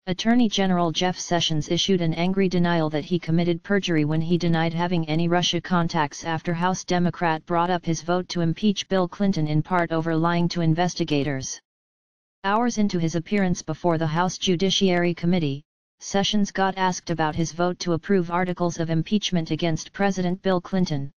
Attorney General Jeff Sessions issued an angry denial that he committed perjury when he denied having any Russia contacts after House Democrat brought up his vote to impeach Bill Clinton in part over lying to investigators. Hours into his appearance before the House Judiciary Committee, Sessions got asked about his vote to approve articles of impeachment against President Bill Clinton.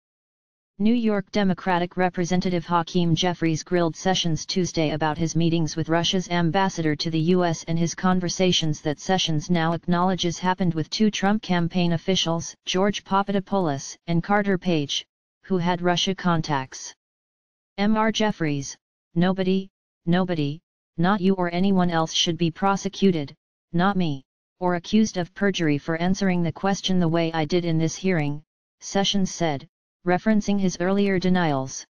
New York Democratic Representative Hakeem Jeffries grilled Sessions Tuesday about his meetings with Russia's ambassador to the U.S. and his conversations that Sessions now acknowledges happened with two Trump campaign officials, George Papadopoulos and Carter Page, who had Russia contacts. Mr. Jeffries, nobody, not you or anyone else should be prosecuted, not me, or accused of perjury for answering the question the way I did in this hearing, Sessions said, referencing his earlier denials.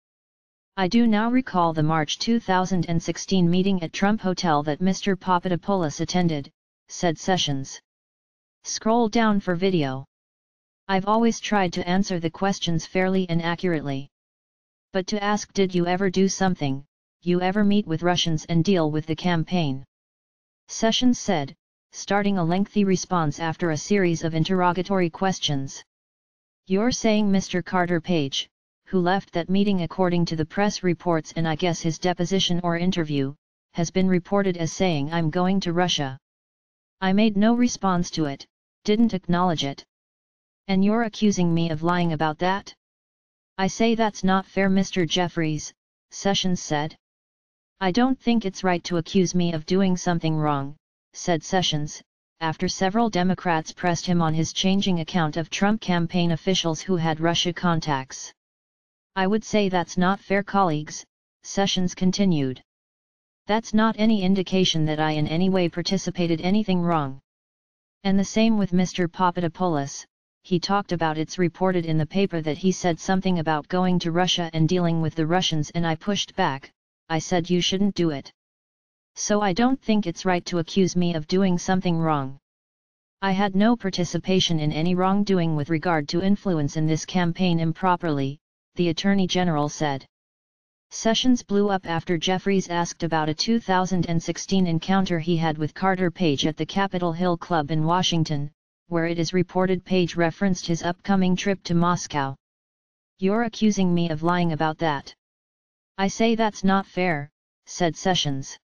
I do now recall the March 2016 meeting at Trump Hotel that Mr. Papadopoulos attended, said Sessions. Scroll down for video. I've always tried to answer the questions fairly and accurately. But to ask, did you ever do something, you ever meet with Russians and deal with the campaign? Sessions said, starting a lengthy response after a series of interrogatory questions. You're saying Mr. Carter Page, who left that meeting according to the press reports and I guess his deposition or interview, has been reported as saying I'm going to Russia. I made no response to it, didn't acknowledge it. And you're accusing me of lying about that? I say that's not fair, Mr. Jeffries, Sessions said. I don't think it's right to accuse me of doing something wrong, said Sessions, after several Democrats pressed him on his changing account of Trump campaign officials who had Russia contacts. I would say that's not fair, colleagues, Sessions continued. That's not any indication that I in any way participated anything wrong. And the same with Mr. Papadopoulos, he talked about it's reported in the paper that he said something about going to Russia and dealing with the Russians and I pushed back, I said you shouldn't do it. So I don't think it's right to accuse me of doing something wrong. I had no participation in any wrongdoing with regard to influence in this campaign improperly, the Attorney General said. Sessions blew up after Jeffries asked about a 2016 encounter he had with Carter Page at the Capitol Hill Club in Washington, where it is reported Page referenced his upcoming trip to Moscow. You're accusing me of lying about that. I say that's not fair, said Sessions.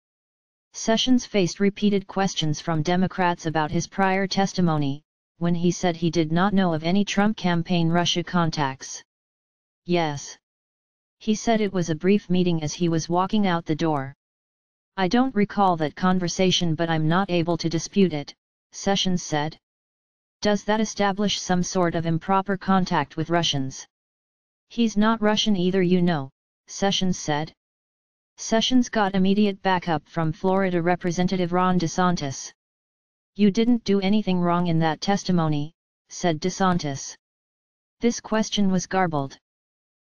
Sessions faced repeated questions from Democrats about his prior testimony, when he said he did not know of any Trump campaign Russia contacts. Yes. He said it was a brief meeting as he was walking out the door. I don't recall that conversation, but I'm not able to dispute it, Sessions said. Does that establish some sort of improper contact with Russians? He's not Russian either, you know, Sessions said. Sessions got immediate backup from Florida Representative Ron DeSantis. You didn't do anything wrong in that testimony, said DeSantis. This question was garbled.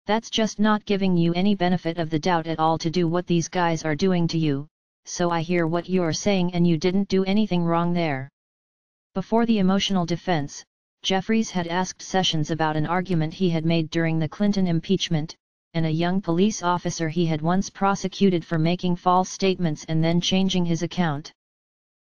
That's just not giving you any benefit of the doubt at all to do what these guys are doing to you, so I hear what you're saying and you didn't do anything wrong there. Before the emotional defense, Jeffries had asked Sessions about an argument he had made during the Clinton impeachment, and a young police officer he had once prosecuted for making false statements and then changing his account.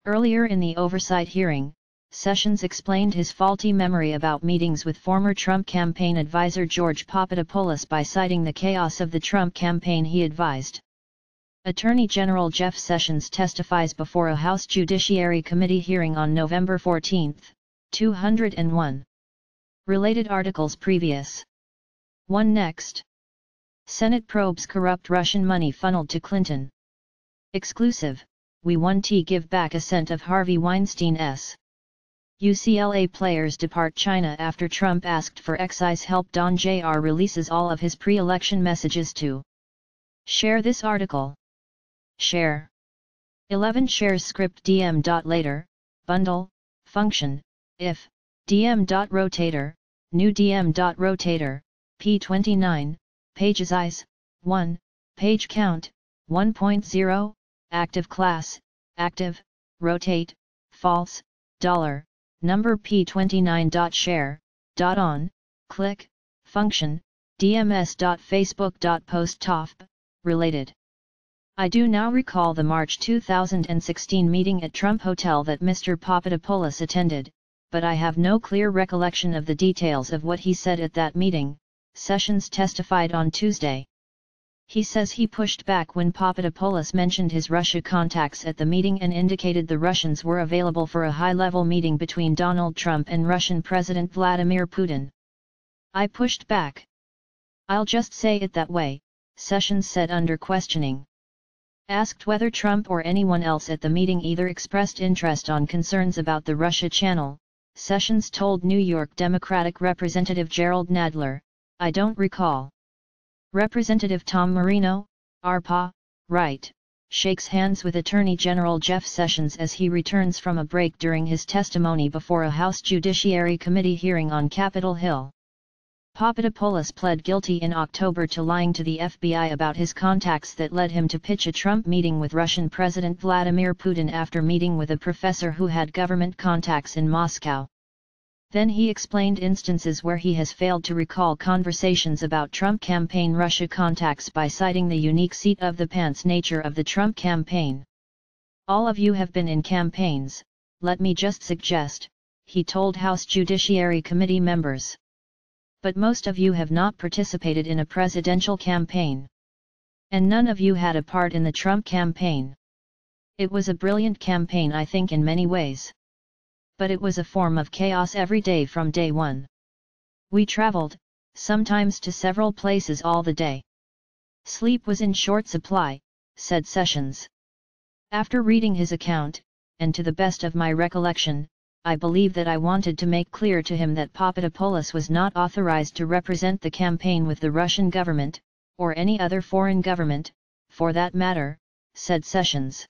Earlier in the oversight hearing, Sessions explained his faulty memory about meetings with former Trump campaign advisor George Papadopoulos by citing the chaos of the Trump campaign he advised. Attorney General Jeff Sessions testifies before a House Judiciary Committee hearing on November 14, 201. Related articles previous. 1 next. Senate probes corrupt Russian money funneled to Clinton. Exclusive, we won to give back a cent of Harvey Weinstein's. UCLA players depart China after Trump asked for excise help. Don Jr. releases all of his pre-election messages to share this article. Share. 11 shares script dm.later, bundle, function, if, dm.rotator, new dm.rotator, p29, page size, 1, page count, 1.0, active class, active, rotate, false, dollar, number p29.share, .on, click, function, dms.facebook.post top, related. I do now recall the March 2016 meeting at Trump Hotel that Mr. Papadopoulos attended, but I have no clear recollection of the details of what he said at that meeting, Sessions testified on Tuesday. He says he pushed back when Papadopoulos mentioned his Russia contacts at the meeting and indicated the Russians were available for a high-level meeting between Donald Trump and Russian President Vladimir Putin. I pushed back. I'll just say it that way, Sessions said under questioning. Asked whether Trump or anyone else at the meeting either expressed interest on concerns about the Russia channel, Sessions told New York Democratic Representative Gerald Nadler, "I don't recall." Representative Tom Marino, RPA, right, shakes hands with Attorney General Jeff Sessions as he returns from a break during his testimony before a House Judiciary Committee hearing on Capitol Hill. Papadopoulos pled guilty in October to lying to the FBI about his contacts that led him to pitch a Trump meeting with Russian President Vladimir Putin after meeting with a professor who had government contacts in Moscow. Then he explained instances where he has failed to recall conversations about Trump campaign Russia contacts by citing the unique seat-of-the-pants nature of the Trump campaign. "All of you have been in campaigns, let me just suggest," he told House Judiciary Committee members. "But most of you have not participated in a presidential campaign. And none of you had a part in the Trump campaign. It was a brilliant campaign, I think, in many ways. But it was a form of chaos every day from day one. We traveled, sometimes to several places all the day. Sleep was in short supply," said Sessions. After reading his account, and to the best of my recollection, I believe that I wanted to make clear to him that Papadopoulos was not authorized to represent the campaign with the Russian government, or any other foreign government, for that matter, said Sessions.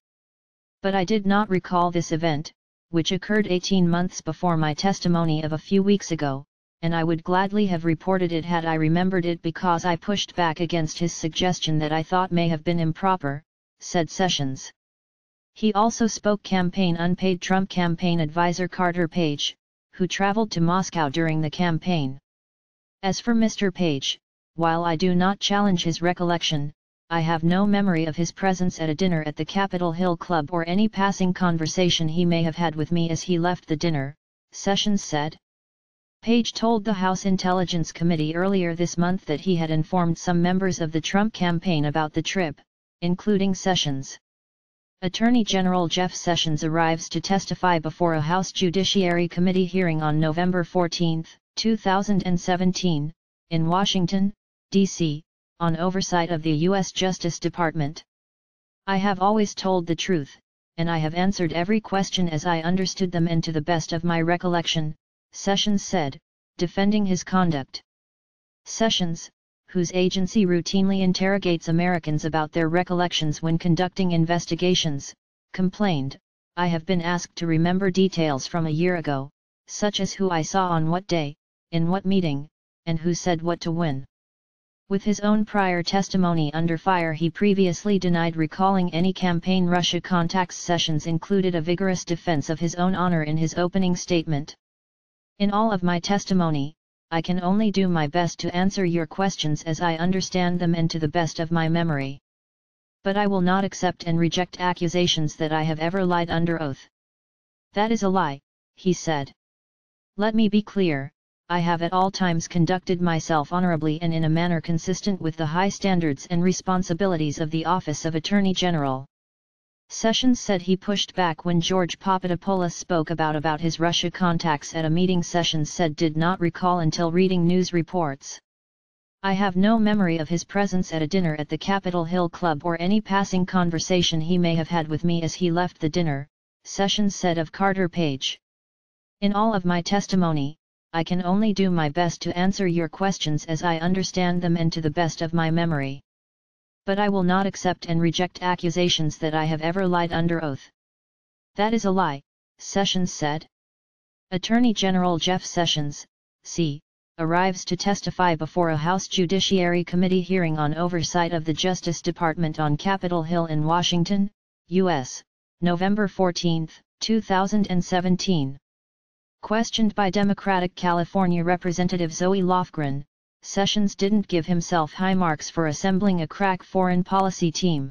But I did not recall this event, which occurred 18 months before my testimony of a few weeks ago, and I would gladly have reported it had I remembered it because I pushed back against his suggestion that I thought may have been improper, said Sessions. He also spoke campaign unpaid Trump campaign advisor Carter Page, who traveled to Moscow during the campaign. As for Mr. Page, while I do not challenge his recollection, I have no memory of his presence at a dinner at the Capitol Hill Club or any passing conversation he may have had with me as he left the dinner, Sessions said. Page told the House Intelligence Committee earlier this month that he had informed some members of the Trump campaign about the trip, including Sessions. Attorney General Jeff Sessions arrives to testify before a House Judiciary Committee hearing on November 14, 2017, in Washington, D.C., on oversight of the U.S. Justice Department. "I have always told the truth, and I have answered every question as I understood them and to the best of my recollection," Sessions said, defending his conduct. Sessions, whose agency routinely interrogates Americans about their recollections when conducting investigations, complained, "I have been asked to remember details from a year ago, such as who I saw on what day, in what meeting, and who said what to when." With his own prior testimony under fire, he previously denied recalling any campaign Russia contacts. Sessions included a vigorous defense of his own honor in his opening statement. "In all of my testimony, I can only do my best to answer your questions as I understand them and to the best of my memory. But I will not accept and reject accusations that I have ever lied under oath. That is a lie," he said. "Let me be clear, I have at all times conducted myself honorably and in a manner consistent with the high standards and responsibilities of the Office of Attorney General." Sessions said he pushed back when George Papadopoulos spoke about his Russia contacts at a meeting Sessions said did not recall until reading news reports. "I have no memory of his presence at a dinner at the Capitol Hill Club or any passing conversation he may have had with me as he left the dinner," Sessions said of Carter Page. "In all of my testimony, I can only do my best to answer your questions as I understand them and to the best of my memory. But I will not accept and reject accusations that I have ever lied under oath. That is a lie," Sessions said. Attorney General Jeff Sessions, C., arrives to testify before a House Judiciary Committee hearing on oversight of the Justice Department on Capitol Hill in Washington, U.S., November 14, 2017. Questioned by Democratic California Representative Zoe Lofgren, Sessions didn't give himself high marks for assembling a crack foreign policy team.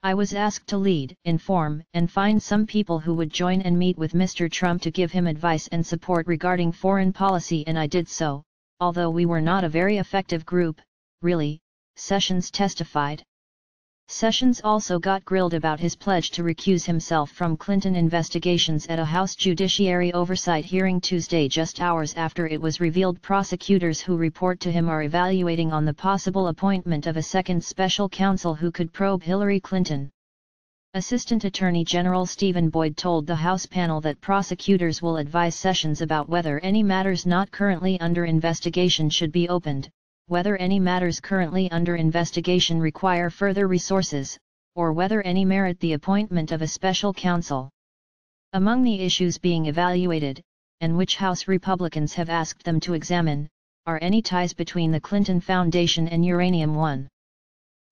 I was asked to lead, inform, and find some people who would join and meet with Mr. Trump to give him advice and support regarding foreign policy, and I did so, although we were not a very effective group, really," Sessions testified. Sessions also got grilled about his pledge to recuse himself from Clinton investigations at a House Judiciary Oversight hearing Tuesday, just hours after it was revealed prosecutors who report to him are evaluating on the possible appointment of a second special counsel who could probe Hillary Clinton. Assistant Attorney General Stephen Boyd told the House panel that prosecutors will advise Sessions about whether any matters not currently under investigation should be opened, whether any matters currently under investigation require further resources, or whether any merit the appointment of a special counsel. Among the issues being evaluated, and which House Republicans have asked them to examine, are any ties between the Clinton Foundation and Uranium One.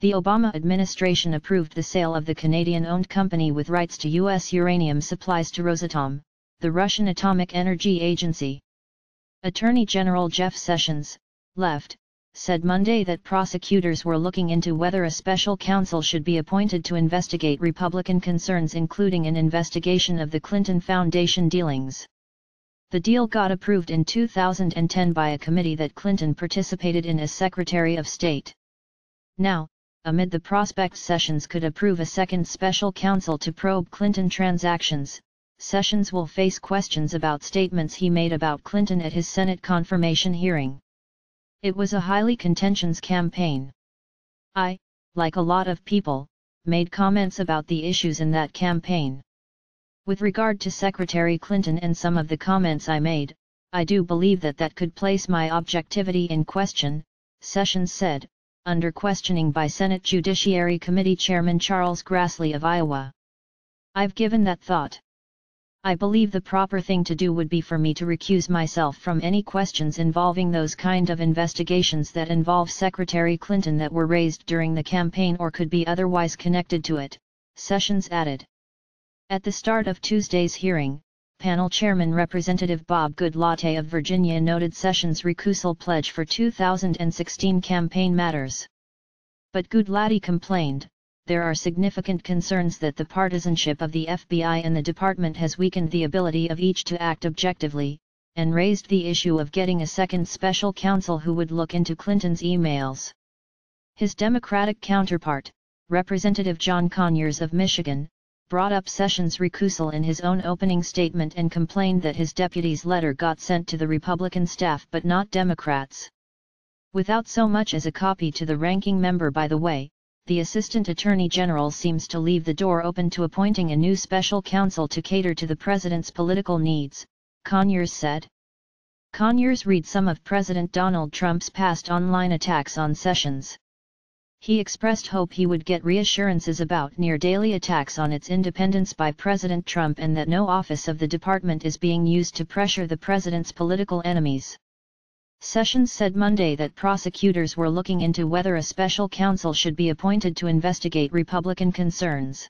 The Obama administration approved the sale of the Canadian-owned company with rights to U.S. uranium supplies to Rosatom, the Russian Atomic Energy Agency. Attorney General Jeff Sessions, left, said Monday that prosecutors were looking into whether a special counsel should be appointed to investigate Republican concerns, including an investigation of the Clinton Foundation dealings. The deal got approved in 2010 by a committee that Clinton participated in as Secretary of State. Now, amid the prospect Sessions could approve a second special counsel to probe Clinton transactions, Sessions will face questions about statements he made about Clinton at his Senate confirmation hearing. It was a highly contentious campaign. I, like a lot of people, made comments about the issues in that campaign. With regard to Secretary Clinton and some of the comments I made, I do believe that could place my objectivity in question, Sessions said, under questioning by Senate Judiciary Committee Chairman Charles Grassley of Iowa. I've given that thought. I believe the proper thing to do would be for me to recuse myself from any questions involving those kind of investigations that involve Secretary Clinton that were raised during the campaign or could be otherwise connected to it, Sessions added. At the start of Tuesday's hearing, panel chairman Representative Bob Goodlatte of Virginia noted Sessions' recusal pledge for 2016 campaign matters. But Goodlatte complained, there are significant concerns that the partisanship of the FBI and the department has weakened the ability of each to act objectively, and raised the issue of getting a second special counsel who would look into Clinton's emails. His Democratic counterpart, Representative John Conyers of Michigan, brought up Sessions' recusal in his own opening statement and complained that his deputy's letter got sent to the Republican staff but not Democrats. Without so much as a copy to the ranking member, by the way, the Assistant Attorney General seems to leave the door open to appointing a new special counsel to cater to the president's political needs, Conyers said. Conyers read some of President Donald Trump's past online attacks on Sessions. He expressed hope he would get reassurances about near-daily attacks on its independence by President Trump and that no office of the department is being used to pressure the president's political enemies. Sessions said Monday that prosecutors were looking into whether a special counsel should be appointed to investigate Republican concerns.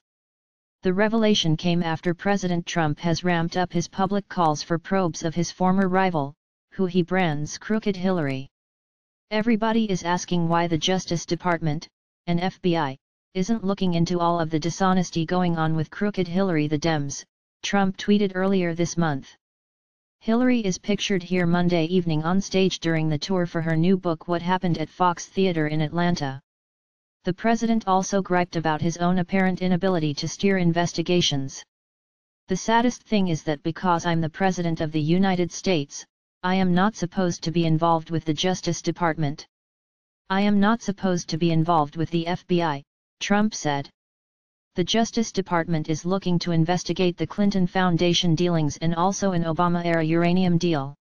The revelation came after President Trump has ramped up his public calls for probes of his former rival, who he brands Crooked Hillary. Everybody is asking why the Justice Department, and FBI, isn't looking into all of the dishonesty going on with Crooked Hillary. The Dems, Trump tweeted earlier this month. Hillary is pictured here Monday evening on stage during the tour for her new book What Happened at Fox Theater in Atlanta. The president also griped about his own apparent inability to steer investigations. The saddest thing is that because I'm the President of the United States, I am not supposed to be involved with the Justice Department. I am not supposed to be involved with the FBI, Trump said. The Justice Department is looking to investigate the Clinton Foundation dealings and also an Obama-era uranium deal.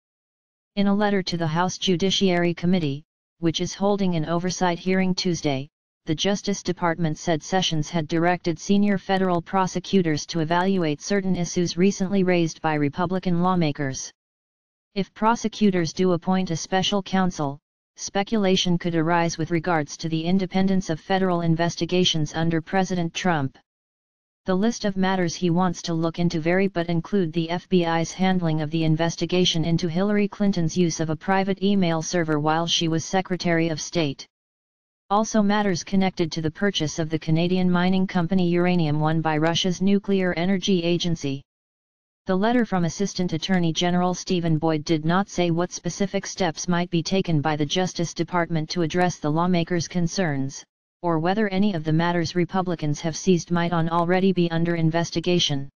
In a letter to the House Judiciary Committee, which is holding an oversight hearing Tuesday, the Justice Department said Sessions had directed senior federal prosecutors to evaluate certain issues recently raised by Republican lawmakers. If prosecutors do appoint a special counsel, speculation could arise with regards to the independence of federal investigations under President Trump. The list of matters he wants to look into vary but include the FBI's handling of the investigation into Hillary Clinton's use of a private email server while she was Secretary of State. Also matters connected to the purchase of the Canadian mining company Uranium One by Russia's Nuclear Energy Agency. The letter from Assistant Attorney General Stephen Boyd did not say what specific steps might be taken by the Justice Department to address the lawmakers' concerns, or whether any of the matters Republicans have seized might already be under investigation.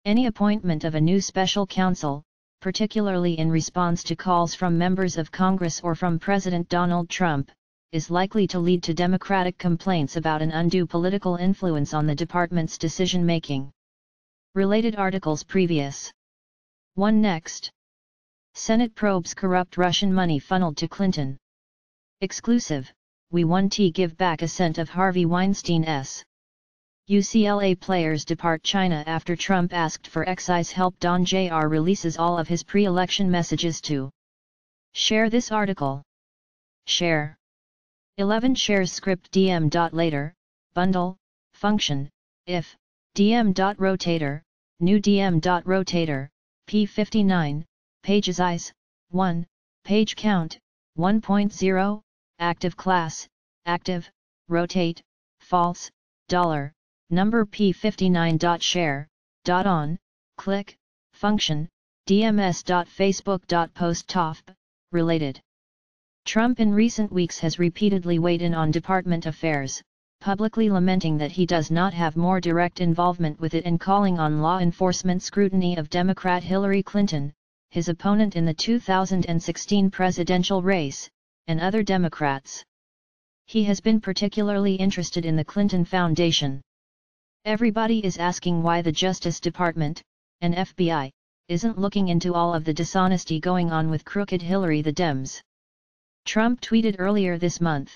Any appointment of a new special counsel, particularly in response to calls from members of Congress or from President Donald Trump, is likely to lead to Democratic complaints about an undue political influence on the department's decision-making. Related articles previous. 1 Next. Senate probes corrupt Russian money funneled to Clinton. Exclusive, We Want to Give Back Assent of Harvey Weinstein's. UCLA players depart China after Trump asked for excise help. Don Jr. releases all of his pre-election messages to share this article. Share. 11 shares script DM.later, bundle, function, if, DM.rotator, new DM.rotator, P59, page size, 1, page count, 1.0, active class, active, rotate, false, $, number P59.share, .on, click, function, dms.facebook.post top, related. Trump in recent weeks has repeatedly weighed in on department affairs, publicly lamenting that he does not have more direct involvement with it and calling on law enforcement scrutiny of Democrat Hillary Clinton, his opponent in the 2016 presidential race, and other Democrats. He has been particularly interested in the Clinton Foundation. Everybody is asking why the Justice Department, and FBI, isn't looking into all of the dishonesty going on with crooked Hillary. The Dems. Trump tweeted earlier this month.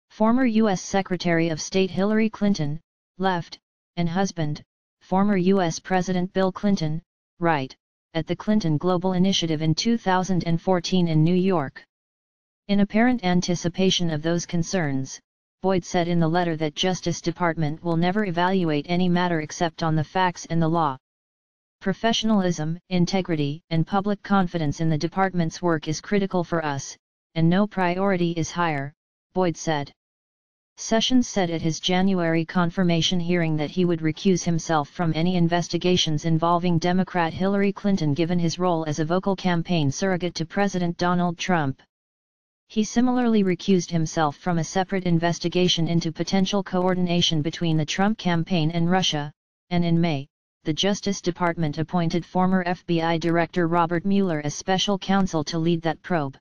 Former U.S. Secretary of State Hillary Clinton, left, and husband, former U.S. President Bill Clinton, right, at the Clinton Global Initiative in 2014 in New York. In apparent anticipation of those concerns, Boyd said in the letter that Justice Department will never evaluate any matter except on the facts and the law. Professionalism, integrity, and public confidence in the department's work is critical for us, and no priority is higher, Boyd said. Sessions said at his January confirmation hearing that he would recuse himself from any investigations involving Democrat Hillary Clinton given his role as a vocal campaign surrogate to President Donald Trump. He similarly recused himself from a separate investigation into potential coordination between the Trump campaign and Russia, and in May, the Justice Department appointed former FBI Director Robert Mueller as special counsel to lead that probe.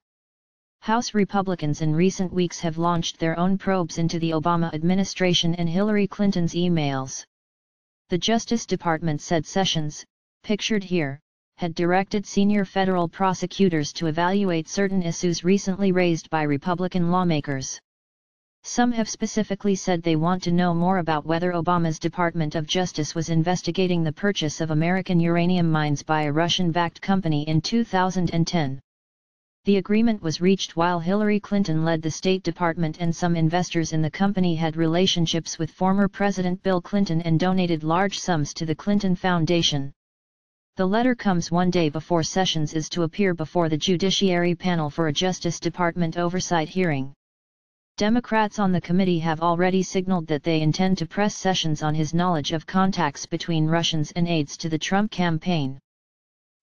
House Republicans in recent weeks have launched their own probes into the Obama administration and Hillary Clinton's emails. The Justice Department said Sessions, pictured here, had directed senior federal prosecutors to evaluate certain issues recently raised by Republican lawmakers. Some have specifically said they want to know more about whether Obama's Department of Justice was investigating the purchase of American uranium mines by a Russian-backed company in 2010. The agreement was reached while Hillary Clinton led the State Department and some investors in the company had relationships with former President Bill Clinton and donated large sums to the Clinton Foundation. The letter comes one day before Sessions is to appear before the Judiciary Panel for a Justice Department oversight hearing. Democrats on the committee have already signaled that they intend to press Sessions on his knowledge of contacts between Russians and aides to the Trump campaign.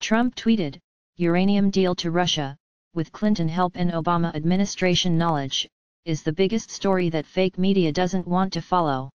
Trump tweeted, "Uranium deal to Russia, with Clinton help and Obama administration knowledge, is the biggest story that fake media doesn't want to follow."